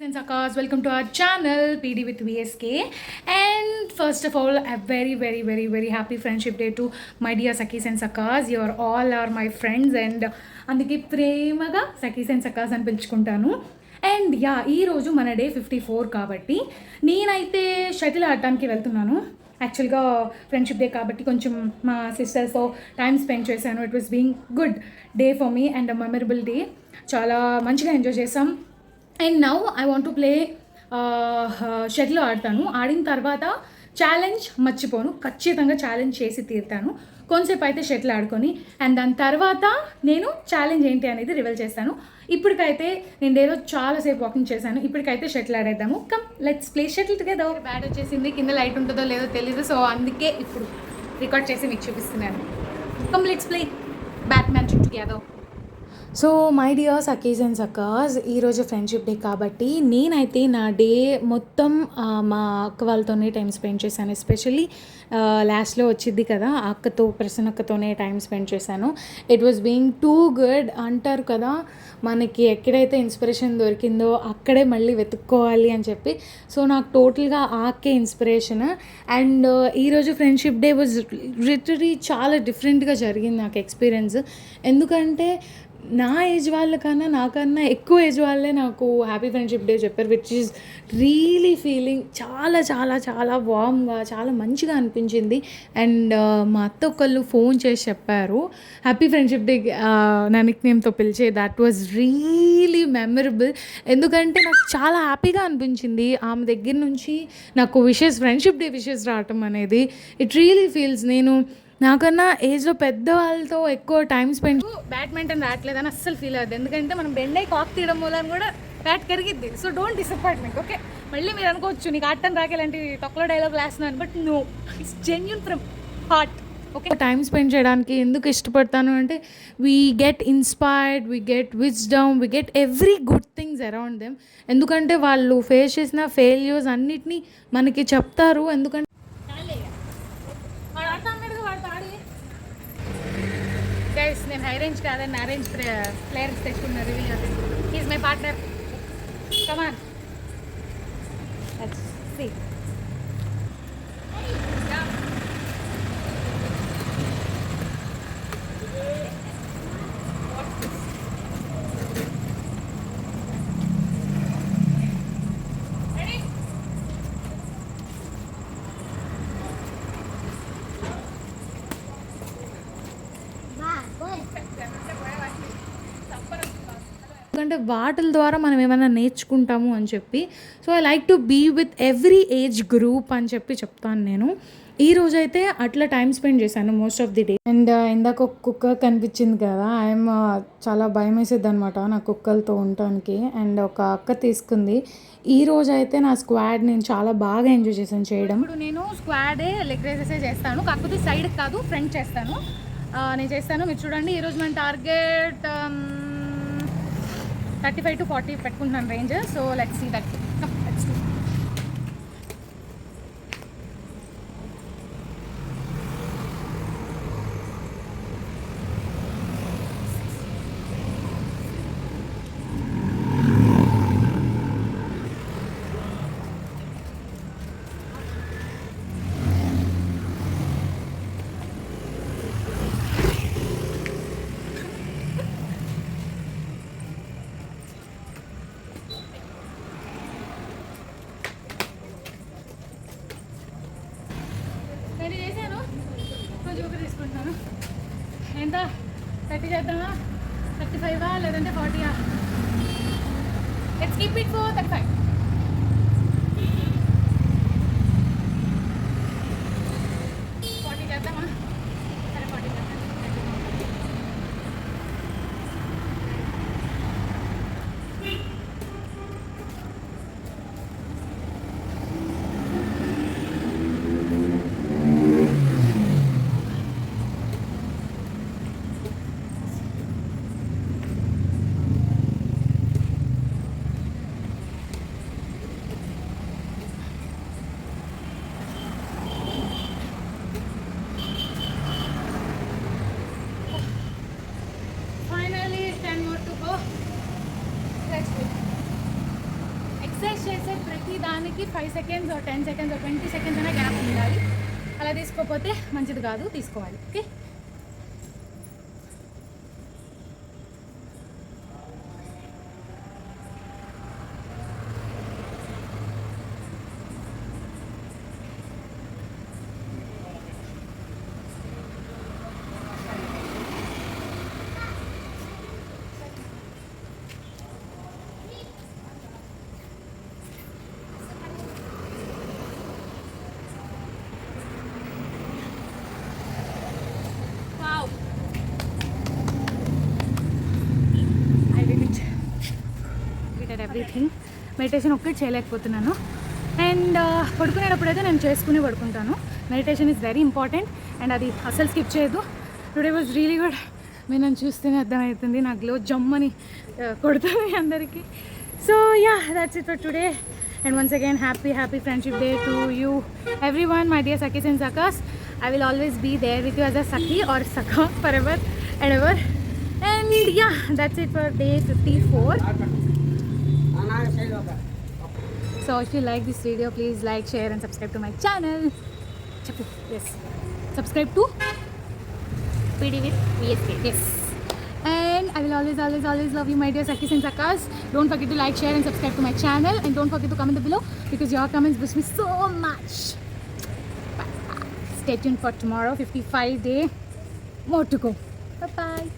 And Sakas, welcome to our channel PD with VSK. And first of all, a very happy friendship day to my dear Sakis and Sakas. You are all are my friends and అందుకే ప్రేమగా Sakhi's and సకాస్ అని పిలుచుకుంటాను. And yeah ఈరోజు మన day 54 కాబట్టి నేనైతే shuttle ఆడటానికి వెళ్తున్నాను. యాక్చువల్గా ఫ్రెండ్షిప్ డే కాబట్టి కొంచెం మా సిస్టర్స్తో టైం స్పెండ్ చేశాను. It was being good day for me and memorable day. చాలా మంచిగా ఎంజాయ్ చేసాం. And now I want to play shuttle ఆడతాను. ఆడిన తర్వాత ఛాలెంజ్ మర్చిపోను, ఖచ్చితంగా ఛాలెంజ్ చేసి తీరుతాను. కొంతసేపు అయితే షటిల్ ఆడుకొని అండ్ దాని తర్వాత నేను ఛాలెంజ్ ఏంటి అనేది రివీల్ చేస్తాను. ఇప్పటికైతే నేను ఏదో చాలాసేపు వాకింగ్ చేశాను. ఇప్పటికైతే షటిల్ ఆడేద్దాము. Come let's play shuttle together. Bat వచ్చేసింది, కింద లైట్ ఉంటుందో లేదో తెలీదు, సో అందుకే ఇప్పుడు రికార్డ్ చేసి మీకు చూపిస్తున్నాను. Come let's play Batman together. So my dear సఖీస్ అండ్ సకాస్, ఈరోజు ఫ్రెండ్షిప్ డే కాబట్టి నేనైతే నా డే మొత్తం మా అక్క వాళ్ళతోనే టైం స్పెండ్ చేశాను. ఎస్పెషల్లీ లాస్ట్లో వచ్చింది కదా అక్కతో, ప్రసన్నక్కతోనే టైం స్పెండ్ చేశాను. It was being too good. అంటారు కదా మనకి ఎక్కడైతే ఇన్స్పిరేషన్ దొరికిందో అక్కడే మళ్ళీ వెతుక్కోవాలి అని చెప్పి. సో నాకు టోటల్గా ఆకే ఇన్స్పిరేషన్. అండ్ ఈరోజు ఫ్రెండ్షిప్ డే వాజ్ లిటరలీ చాలా డిఫరెంట్గా జరిగింది నాకు ఎక్స్పీరియన్స్. ఎందుకంటే నా ఏజ్ వాళ్ళకన్నా నాకన్నా ఎక్కువ ఏజ్ వాళ్ళే నాకు హ్యాపీ ఫ్రెండ్షిప్ డే చెప్పారు, విచ్ ఈజ్ రియలీ ఫీలింగ్ చాలా చాలా చాలా వామ్గా, చాలా మంచిగా అనిపించింది. అండ్ మా అత్త ఒకళ్ళు ఫోన్ చేసి చెప్పారు హ్యాపీ ఫ్రెండ్షిప్ డే నా నిక్ నేమ్తో పిలిచే. That was really memorable. ఎందుకంటే నాకు చాలా హ్యాపీగా అనిపించింది ఆమె దగ్గర నుంచి నాకు ఫ్రెండ్షిప్ డే విషెస్ రావటం అనేది. ఇట్ రియలీ ఫీల్స్ నేను నాకన్నా ఏజ్లో పెద్దవాళ్ళతో ఎక్కువ టైం స్పెండ్. బ్యాడ్మింటన్ రావట్లేదని అస్సలు ఫీల్ అవుతుంది, ఎందుకంటే మనం బెండై కాక్ తీయడం మూలం కూడా బ్యాట్ కరిగిద్ది. సో డోంట్ డిసప్పాయింట్ మీకు. ఓకే, మళ్ళీ మీరు అనుకోవచ్చు నీకు ఆడటం రాకేలాంటి తొక్కలో డైలాగ్ వేస్తున్నాను, but no, it's genuine from heart. Okay, time spend చేయడానికి ఎందుకు ఇష్టపడతాను అంటే we get inspired, we get wisdom, we get every good things around them. ఎందుకంటే వాళ్ళు ఫేస్ చేసిన ఫెయిల్యూర్స్ అన్నిటినీ మనకి చెప్తారు. ఎందుకంటే గైస్ నేను హై రేంజ్ కాదని నా రేంజ్ ప్లేయర్స్ తెచ్చుకున్నా. Review is my partner. Come on let's see. ఎందుకంటే వాటిల ద్వారా మనం ఏమైనా నేర్చుకుంటాము అని చెప్పి. So I like to be with every age group అని చెప్పి చెప్తాను నేను. ఈ రోజైతే అట్లా టైం స్పెండ్ చేశాను most of the day. And ఇందాక ఒక కుక్క కనిపించింది కదా, ఐఎమ్ చాలా భయం వేసేది అనమాట నా కుక్కలతో ఉండటానికి. అండ్ ఒక అక్క తీసుకుంది. ఈ రోజు అయితే నా స్క్వాడ్ నేను చాలా బాగా ఎంజాయ్ చేశాను చేయడం. ఇప్పుడు నేను స్క్వాడే లెగ్ రేసెసే చేస్తాను, కాకపోతే సైడ్ కాదు ఫ్రంట్ చేస్తాను. నేను చేస్తాను, మీరు చూడండి. ఈరోజు మన టార్గెట్ 35 to 40 పెట్టుకుంటున్నాను range. So let's see that. Let's do. నేను చేశాను, కొంచెం ఒకటి తీసుకుంటున్నాను. ఎంత 30 చేద్దామా, 35 లేదంటే 40? Let's keep it for 35. చేద్దామా? సరే 40 చేద్దాం. మెడిటేట్ చేసే ప్రతి దానికి 5 seconds or 10 seconds or 20 seconds అనే గ్యాప్ ఉండాలి. అలా తీసుకోకపోతే మంచిది కాదు, తీసుకోవాలి. Okay, everything. మెడిటేషన్ ఒక్కటి చేయలేకపోతున్నాను. అండ్ పడుకునేటప్పుడు అయితే నేను చేసుకుని పడుకుంటాను. Meditation is very important and అది అసలు స్కిప్ చేయదు. Today was really good. మీరు నన్ను చూస్తేనే అర్థమవుతుంది, నా గ్లో జమ్మని కొడుతుంది అందరికీ. So yeah, that's it for today. And once again, happy Friendship Day to you everyone, my dear Sakhis and Sakas. I will always be there with you as a Sakhi or Sakha forever and ever. And yeah, that's it for day 54. So if you like this video, please like, share and subscribe to my channel. Yes, subscribe to PD with VSK. Yes, and I will always love you, my dear Sakhis and Sakas. Don't forget to like, share and subscribe to my channel, and don't forget to comment below because your comments boost me so much. Bye. Stay tuned for tomorrow, 55 day more to go. Bye bye.